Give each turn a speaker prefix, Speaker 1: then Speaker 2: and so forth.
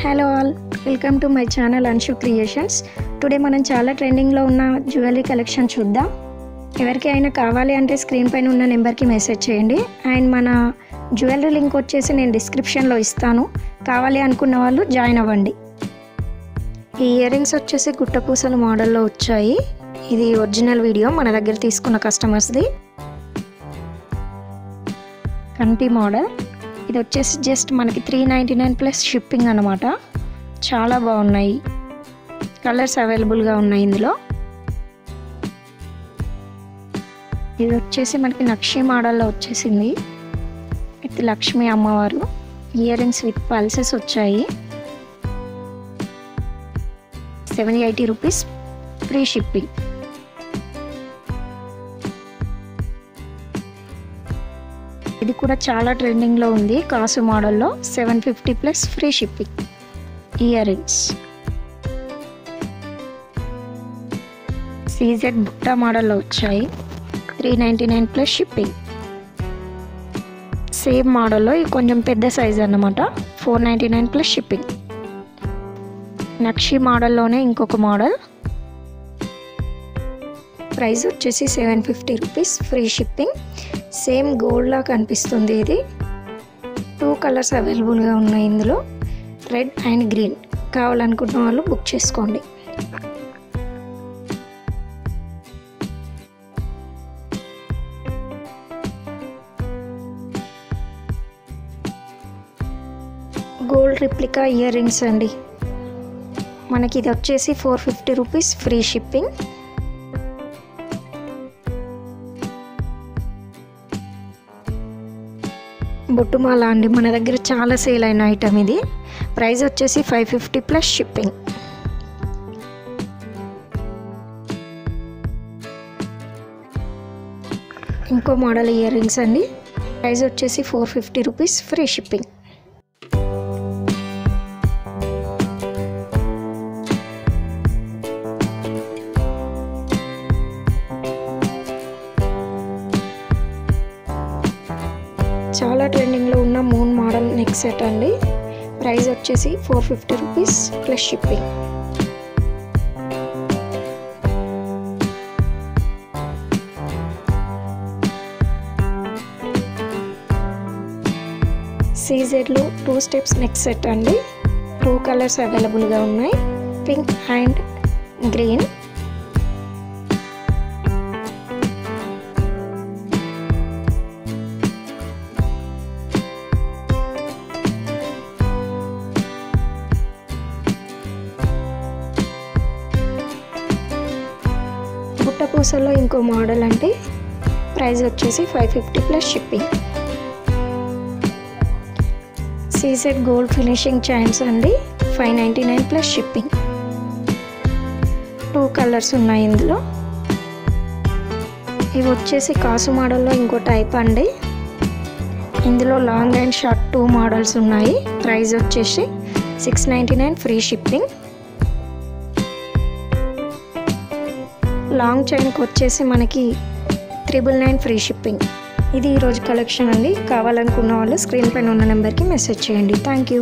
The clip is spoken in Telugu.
Speaker 1: Hello all, welcome to my channel Anshu creations. Today మనం చాలా ట్రెండింగ్లో ఉన్న జ్యువెలరీ కలెక్షన్ చూద్దాం. ఎవరికైనా కావాలి అంటే స్క్రీన్ పైన ఉన్న నెంబర్కి మెసేజ్ చేయండి. అండ్ మన జ్యువెలరీ లింక్ వచ్చేసి నేను డిస్క్రిప్షన్లో ఇస్తాను. కావాలి అనుకున్న వాళ్ళు జాయిన్ అవ్వండి. ఈ ఇయర్ రింగ్స్ వచ్చేసి గుట్టపూసల మోడల్లో వచ్చాయి. ఇది ఒరిజినల్ వీడియో మన దగ్గర తీసుకున్న కస్టమర్స్ది. కంటి మోడల్. ఇది వచ్చేసి జస్ట్ మనకి 399 ప్లస్ షిప్పింగ్ అన్నమాట. చాలా బాగున్నాయి. కలర్స్ అవైలబుల్గా ఉన్నాయి ఇందులో. ఇది వచ్చేసి మనకి నక్షి మోడల్లో వచ్చేసింది. ఇది లక్ష్మీ అమ్మవారు. ఇయర్ రింగ్స్ విత్ పల్సెస్ వచ్చాయి. 780 రూపీస్ ఫ్రీ షిప్పింగ్. ఇది కూడా చాలా ట్రెండింగ్లో ఉంది. కాసు మోడల్లో 750 plus free shipping ear rings. CZ బుట్ట మోడల్లో వచ్చాయి. 399 ప్లస్ షిప్పింగ్. సేమ్ మోడల్లో ఇది కొంచెం పెద్ద సైజ్ అన్నమాట. 499 ప్లస్ షిప్పింగ్. నక్షి మోడల్లోనే ఇంకొక మోడల్. ప్రైస్ వచ్చేసి 750 రూపీస్ ఫ్రీ షిప్పింగ్. సేమ్ గోల్డ్లా కనిపిస్తుంది. ఇది 2 కలర్స్ అవైలబుల్గా ఉన్నాయి ఇందులో, రెడ్ అండ్ గ్రీన్. కావాలనుకున్న వాళ్ళు బుక్ చేసుకోండి. గోల్డ్ రిప్లికా ఇయర్ రింగ్స్ అండి. మనకి ఇది వచ్చేసి 450 రూపీస్ ఫ్రీ షిప్పింగ్. బొట్టుమాల అండి, మన దగ్గర చాలా సేల్ అయిన ఐటమ్ ఇది. ప్రైస్ వచ్చేసి 550 ప్లస్ షిప్పింగ్. ఇంకో మోడల్ ఇయర్ రింగ్స్ అండి. ప్రైస్ వచ్చేసి 450 రూపీస్ ఫ్రీ షిప్పింగ్. చాలా ట్రెండింగ్లో ఉన్న మూన్ మోడల్ నెక్ సెట్ అండి. ప్రైస్ వచ్చేసి 450 రూపీస్ ప్లస్ షిప్పింగ్. సీజెడ్లో 2 స్టెప్స్ నెక్ సెట్ అండి. 2 కలర్స్ అవైలబుల్గా ఉన్నాయి, పింక్ అండ్ గ్రీన్. పూసల్లో ఇంకో మోడల్ అంటే ప్రైస్ వచ్చేసి 550 plus shipping. CZ gold finishing chains అండి. 599 ప్లస్ షిప్పింగ్. 2 కలర్స్ ఉన్నాయి ఇందులో. ఇవి వచ్చేసి కాసు మోడల్లో ఇంకో టైప్ అండి. ఇందులో లాంగ్ అండ్ షార్ట్ 2 మోడల్స్ ఉన్నాయి. ప్రైస్ వచ్చేసి 699 ఫ్రీ షిప్పింగ్. లాంగ్ చైన్కి వచ్చేసి మనకి 399 ఫ్రీ షిప్పింగ్. ఇది ఈరోజు కలెక్షన్ అండి. కావాలనుకున్న వాళ్ళు స్క్రీన్ పైన ఉన్న నెంబర్కి మెసేజ్ చేయండి. Thank you.